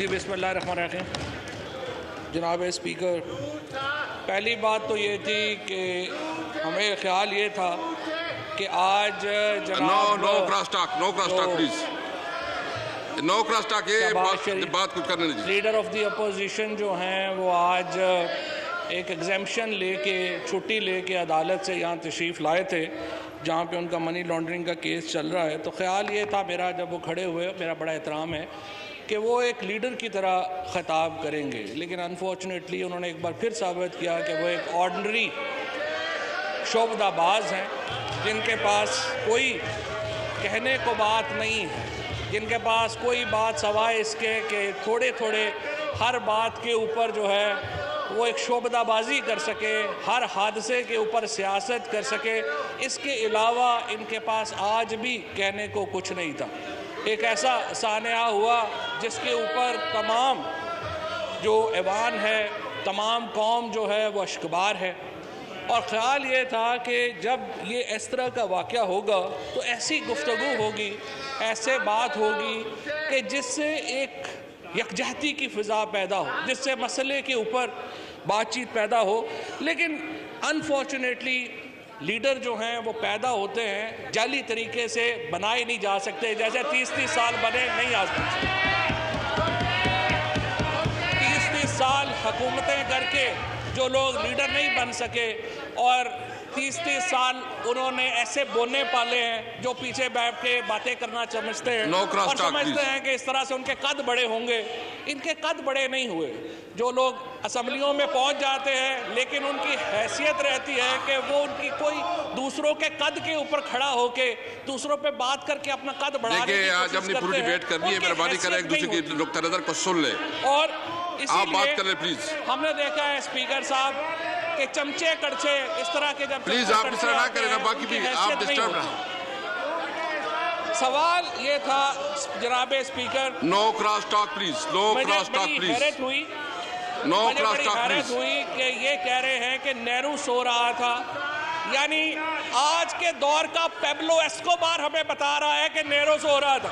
जी बिस्मिल्लाहिर्रहमानिर्रहीम। जनाब स्पीकर, पहली बात तो ये थी कि हमें ख्याल ये था कि आज जनाब no cross talk please, no cross talk, ये बात कुछ करने दीजिए। लीडर ऑफ द अपोजिशन जो हैं वो आज एक एग्जेम्पशन लेके, छुट्टी लेके अदालत से यहाँ तशरीफ़ लाए थे जहाँ पे उनका मनी लॉन्ड्रिंग का केस चल रहा है। तो ख्याल ये था मेरा, जब वो खड़े हुए, मेरा बड़ा एहतराम है कि वो एक लीडर की तरह ख़िताब करेंगे, लेकिन अनफॉर्चुनेटली उन्होंने एक बार फिर साबित किया कि वो एक ऑर्डनरी शोबदाबाज हैं जिनके पास कोई कहने को बात नहीं है, जिनके पास कोई बात सवाए इसके कि थोड़े थोड़े हर बात के ऊपर जो है वो एक शोबदाबाजी कर सके, हर हादसे के ऊपर सियासत कर सके। इसके अलावा इनके पास आज भी कहने को कुछ नहीं था। एक ऐसा सानिया हुआ जिसके ऊपर तमाम जो ऐवान है, तमाम कौम जो है वो अश्कबार है। और ख़्याल ये था कि जब ये इस तरह का वाक़या होगा तो ऐसी गुफ्तगू होगी, ऐसे बात होगी कि जिससे एक यकजहती की फ़िज़ा पैदा हो, जिससे मसले के ऊपर बातचीत पैदा हो। लेकिन अनफॉर्चुनेटली लीडर जो हैं वो पैदा होते हैं, जाली तरीके से बनाए नहीं जा सकते। जैसे 30-30 साल बने नहीं आ सकते, 30-30 साल हुकूमतें करके जो लोग लीडर नहीं बन सके और 30-30 साल उन्होंने ऐसे बोने पाले हैं जो पीछे बैठ के बातें करना समझते हैं और समझते हैं कि इस तरह से उनके कद बड़े होंगे। इनके कद बड़े नहीं हुए। जो लोग असम्बलियों में पहुंच जाते हैं लेकिन उनकी हैसियत रहती है कि वो उनकी कोई दूसरों के कद के ऊपर खड़ा होके दूसरों पे बात करके अपना कद बढ़ाने की कोशिश आज अपनी पूरी डिबेट करनी है, मेहरबानी करें एक दूसरे की नुक्ता नजर को सुन ले और आप बात कर ले प्लीज। हमने देखा है स्पीकर साहब के चमचे कड़छे इस तरह के, जब प्लीज आप इस तरह ना करें ना, बाकी भी आप डिस्टर्ब ना। सवाल ये था जनाब speaker, no cross talk please, no cross talk please, हैरत हुई, नो क्रॉस टॉक हैरत हुई कि ये कह रहे हैं कि नेहरू सो रहा था। यानी आज के दौर का पेब्लो एस्कोबार हमें बता रहा है कि नेहरू सो रहा था।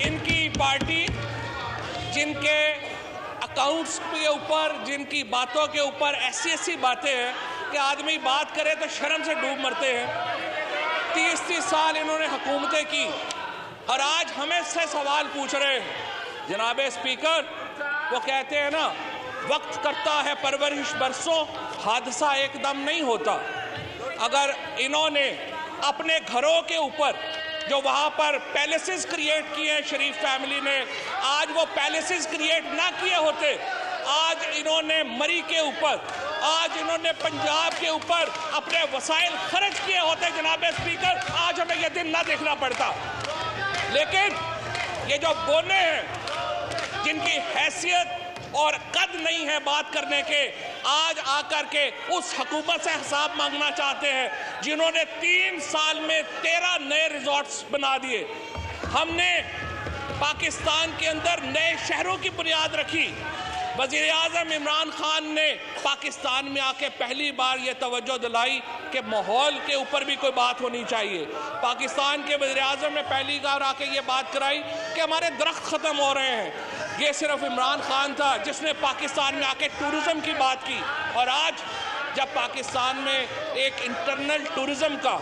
इनकी पार्टी जिनके अकाउंट्स के ऊपर, जिनकी बातों के ऊपर ऐसी बातें हैं कि आदमी बात करे तो शर्म से डूब मरते हैं। 30-30 साल इन्होंने हुकूमतें की और आज हमें से सवाल पूछ रहे हैं। जनाब स्पीकर, वो कहते हैं ना, वक्त करता है परवरिश बरसों, हादसा एकदम नहीं होता। अगर इन्होंने अपने घरों के ऊपर जो वहाँ पर पैलेसेस क्रिएट किए हैं शरीफ फैमिली ने, आज वो पैलेसेस क्रिएट ना किए होते, आज इन्होंने मरी के ऊपर, आज इन्होंने पंजाब के ऊपर अपने वसाइल खर्च किए होते जनाब स्पीकर, आज हमें यह दिन ना देखना पड़ता। लेकिन ये जो बोने हैं जिनकी हैसियत और कद नहीं है बात करने के, आज आकर के उस हुकूमत से हिसाब मांगना चाहते हैं जिन्होंने 3 साल में 13 नए रिजॉर्ट्स बना दिए। हमने पाकिस्तान के अंदर नए शहरों की बुनियाद रखी। वज़ीर आज़म इमरान खान ने पाकिस्तान में आके पहली बार ये तवज्जो दिलाई कि माहौल के ऊपर भी कोई बात होनी चाहिए। पाकिस्तान के वज़ीर आज़म ने पहली बार आके ये बात कराई कि हमारे दरख्त ख़त्म हो रहे हैं। ये सिर्फ इमरान खान था जिसने पाकिस्तान में आके टूरिज़म की बात की। और आज जब पाकिस्तान में एक इंटरनल टूरिज़म का,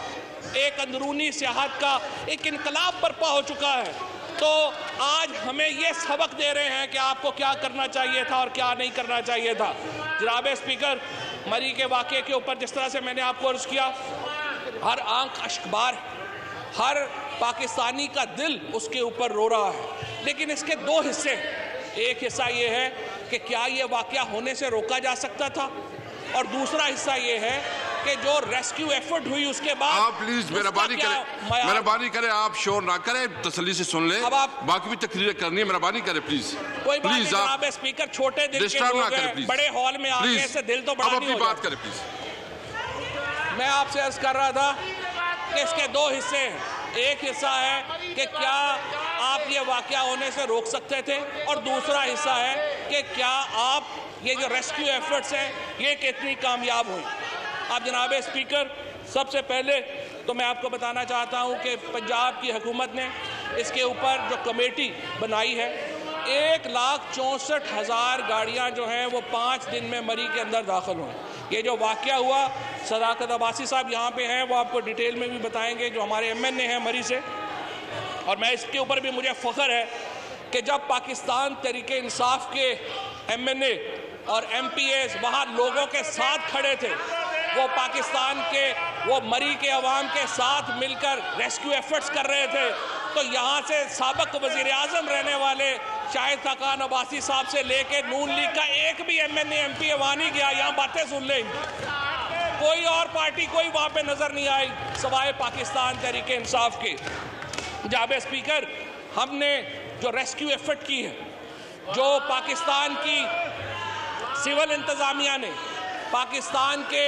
एक अंदरूनी सियाहत का एक इनकलाब बर्पा हो चुका है, तो आज हमें ये सबक दे रहे हैं कि आपको क्या करना चाहिए था और क्या नहीं करना चाहिए था। जनाब स्पीकर, मरी के वाक़े के ऊपर जिस तरह से मैंने आपको अर्ज़ किया, हर आंख अश्कबार, हर पाकिस्तानी का दिल उसके ऊपर रो रहा है। लेकिन इसके 2 हिस्से, एक हिस्सा ये है कि क्या ये वाक़या होने से रोका जा सकता था, और दूसरा हिस्सा ये है कि जो रेस्क्यू एफर्ट हुई उसके बाद। आप प्लीज मेहरबानी करें, आप शोर ना करें, तसल्ली से सुन ले। अब आप बाकी भी तकरीर करनी है, मेहरबानी करें प्लीज। कोई बात नहीं जनाब स्पीकर, छोटे दिल के लोग हैं, बड़े हॉल में आके ऐसे दिल तो बड़ा नहीं होता। बात करें प्लीज। मैं आपसे अर्ज कर रहा था कि इसके 2 हिस्से हैं। एक हिस्सा है कि क्या आप ये वाक़या होने से रोक सकते थे, और दूसरा हिस्सा है कि क्या आप ये जो रेस्क्यू एफर्ट्स हैं ये कितनी कामयाब हुई। आप जनाब स्पीकर, सबसे पहले तो मैं आपको बताना चाहता हूं कि पंजाब की हुकूमत ने इसके ऊपर जो कमेटी बनाई है, 1,64,000 गाड़ियाँ जो हैं वो 5 दिन में मरी के अंदर दाखिल हुई। ये जो वाक़या हुआ, सदाकत अब्बासी साहब यहाँ पे हैं, वो आपको डिटेल में भी बताएंगे, जो हमारे MNA हैं मरी से। और मैं इसके ऊपर भी मुझे फ़ख्र है कि जब पाकिस्तान तहरीके इंसाफ के MNA और MPAs वहाँ लोगों के साथ खड़े थे, वो पाकिस्तान के वो मरी के अवाम के साथ मिलकर रेस्क्यू एफर्ट्स कर रहे थे, तो यहाँ से साबिक़ वज़ीर आज़म रहने वाले शाहिद खाकान अब्बासी साहब से लेके नून लीग का एक भी MNA MPA वहाँ नहीं गया। यहाँ बातें सुन लें, कोई और पार्टी कोई वहाँ पे नज़र नहीं आई सवाए पाकिस्तान तहरीके इंसाफ के। जाबे स्पीकर, हमने जो रेस्क्यू एफर्ट की है, जो पाकिस्तान की सिविल इंतज़ामिया ने, पाकिस्तान के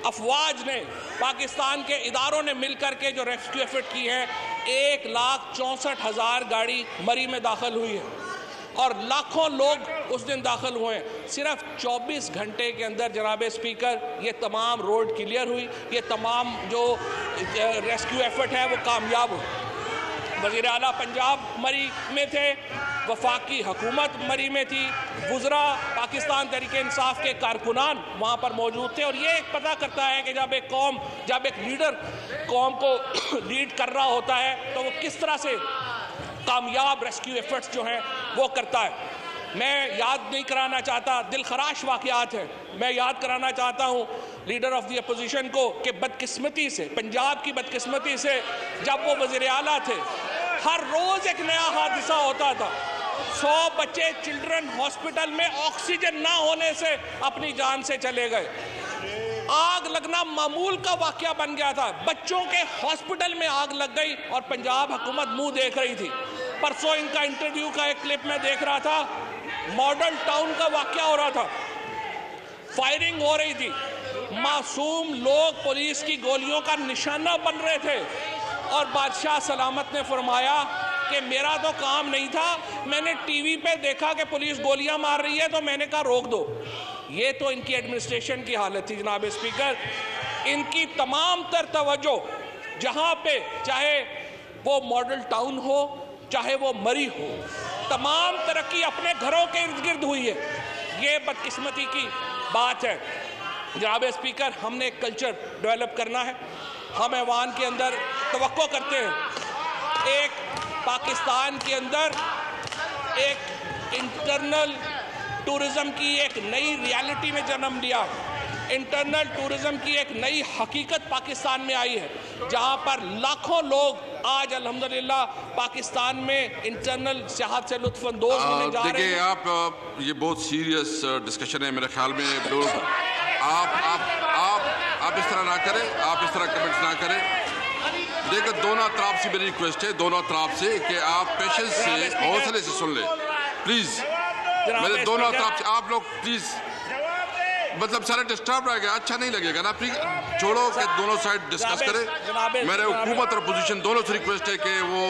अफवाज ने, पाकिस्तान के इदारों ने मिलकर के जो रेस्क्यू एफर्ट की है, 1,64,000 गाड़ी मरी में दाखिल हुई है और लाखों लोग उस दिन दाखिल हुए हैं। सिर्फ 24 घंटे के अंदर जनाब स्पीकर ये तमाम रोड क्लियर हुई, ये तमाम जो रेस्क्यू एफर्ट है वो कामयाब हुई। वज़ीर आला पंजाब मरी में थे, वफाकी हुकूमत मरी में थी, वुज़रा पाकिस्तान तहरीके इंसाफ के कारकुनान वहाँ पर मौजूद थे। और ये एक पता करता है कि जब एक कौम, जब एक लीडर कौम को लीड कर रहा होता है तो वो किस तरह से कामयाब रेस्क्यू एफर्ट्स जो हैं वो करता है। मैं याद नहीं कराना चाहता, दिल खराश वाक़यात है, मैं याद कराना चाहता हूँ लीडर ऑफ द अपोजिशन को कि बदकिस्मती से, पंजाब की बदकिस्मती से, जब वो वज़ीर आला थे हर रोज़ एक नया हादसा होता था। 100 बच्चे चिल्ड्रन हॉस्पिटल में ऑक्सीजन ना होने से अपनी जान से चले गए। आग लगना मामूल का वाक़या बन गया था, बच्चों के हॉस्पिटल में आग लग गई और पंजाब हुकूमत मुंह देख रही थी। परसों इनका इंटरव्यू का एक क्लिप में देख रहा था, मॉडल टाउन का वाक़या हो रहा था, फायरिंग हो रही थी, मासूम लोग पुलिस की गोलियों का निशाना बन रहे थे और बादशाह सलामत ने फरमाया कि मेरा तो काम नहीं था, मैंने टीवी पे देखा कि पुलिस गोलियां मार रही है तो मैंने कहा रोक दो। ये तो इनकी एडमिनिस्ट्रेशन की हालत थी जनाब स्पीकर। इनकी तमाम तर तवज्जो जहाँ पे, चाहे वो मॉडल टाउन हो चाहे वो मरी हो, तमाम तरक्की अपने घरों के इर्द गिर्द हुई है। ये बदकिस्मती की बात है जनाब स्पीकर। हमने एक कल्चर डेवलप करना है। हम ऐवान के अंदर तवक्को करते हैं एक पाकिस्तान के अंदर एक इंटरनल टूरिज़्म की एक नई रियलिटी में जन्म लिया। इंटरनल टूरिज़्म की एक नई हकीकत पाकिस्तान में आई है, जहां पर लाखों लोग आज अल्हम्दुलिल्लाह पाकिस्तान में इंटरनल सियाहत से लुत्फ़अंदोज़ होने जा रहे हैं। आप ये बहुत सीरियस डिस्कशन है मेरे ख्याल में। लोग आप इस तरह ना करें, आप इस तरह कमेंट्स ना करें। देखिए, दोनों तरफ से मेरी रिक्वेस्ट है, दोनों तरफ से कि आप पेशेंस से, हौसले से सुन लें प्लीज़। मेरे दोनों तरफ से आप लोग प्लीज़, मतलब सारे डिस्टर्ब रहेगा, अच्छा नहीं लगेगा ना। प्लीज छोड़ो कि दोनों साइड डिस्कस करें। मेरे हुकूमत और अपोजिशन दोनों से रिक्वेस्ट है कि वो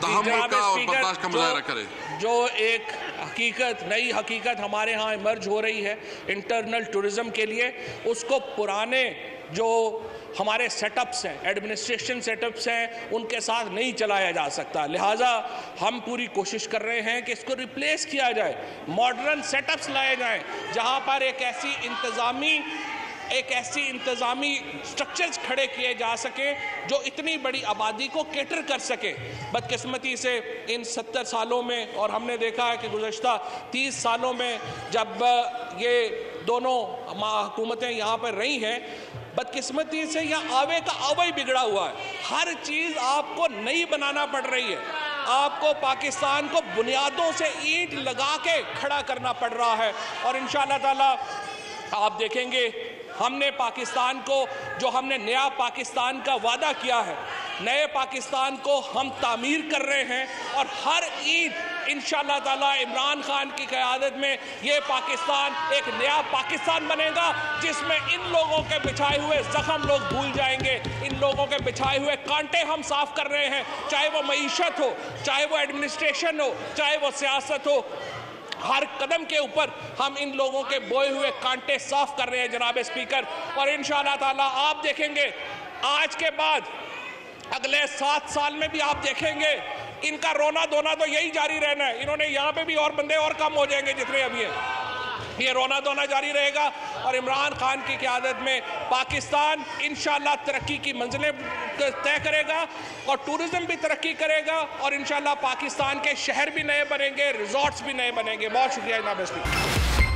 तहम्मुल का और बर्दाश्त का मुजाहरा करें। जो एक हकीकत, नई हकीकत हमारे यहाँ इमर्ज हो रही है इंटरनल टूरिज़्म के लिए, उसको पुराने जो हमारे सेटअप्स हैं, एडमिनिस्ट्रेशन सेटअप्स हैं, उनके साथ नहीं चलाया जा सकता। लिहाजा हम पूरी कोशिश कर रहे हैं कि इसको रिप्लेस किया जाए, मॉडर्न सेटअप्स लाए जाएं, जहां पर एक ऐसी इंतज़ामी स्ट्रक्चर्स खड़े किए जा सके जो इतनी बड़ी आबादी को कैटर कर सके। बदकिस्मती से इन 70 सालों में, और हमने देखा है कि गुज़श्ता 30 सालों में जब ये दोनों हुकूमतें यहाँ पर रही हैं, बदकिस्मती से यहाँ आवे का आवा बिगड़ा हुआ है। हर चीज़ आपको नई बनाना पड़ रही है, आपको पाकिस्तान को बुनियादों से ईंट लगा के खड़ा करना पड़ रहा है। और इंशाअल्लाह ताला आप देखेंगे, हमने पाकिस्तान को, जो हमने नया पाकिस्तान का वादा किया है, नए पाकिस्तान को हम तामीर कर रहे हैं। और हर ईद इंशाअल्लाह ताला इमरान खान की क़यादत में ये पाकिस्तान एक नया पाकिस्तान बनेगा, जिसमें इन लोगों के बिछाए हुए ज़ख्म लोग भूल जाएंगे, इन लोगों के बिछाए हुए कांटे हम साफ कर रहे हैं। चाहे वो मईशत हो, चाहे वो एडमिनिस्ट्रेशन हो, चाहे वो सियासत हो, हर कदम के ऊपर हम इन लोगों के बोए हुए कांटे साफ कर रहे हैं जनाब स्पीकर। और इंशाअल्लाह ताला आप देखेंगे आज के बाद अगले 7 साल में भी आप देखेंगे इनका रोना धोना तो यही जारी रहना है। इन्होंने यहाँ पे भी और बंदे और कम हो जाएंगे जितने अभी हैं, ये रोना धोना जारी रहेगा। और इमरान खान की क़यादत में पाकिस्तान इंशाल्लाह तरक्की की मंजिलें तय करेगा और टूरिज्म भी तरक्की करेगा और इंशाल्लाह पाकिस्तान के शहर भी नए बनेंगे, रिजॉर्ट्स भी नए बनेंगे। बहुत शुक्रिया जनाब स्पीकर।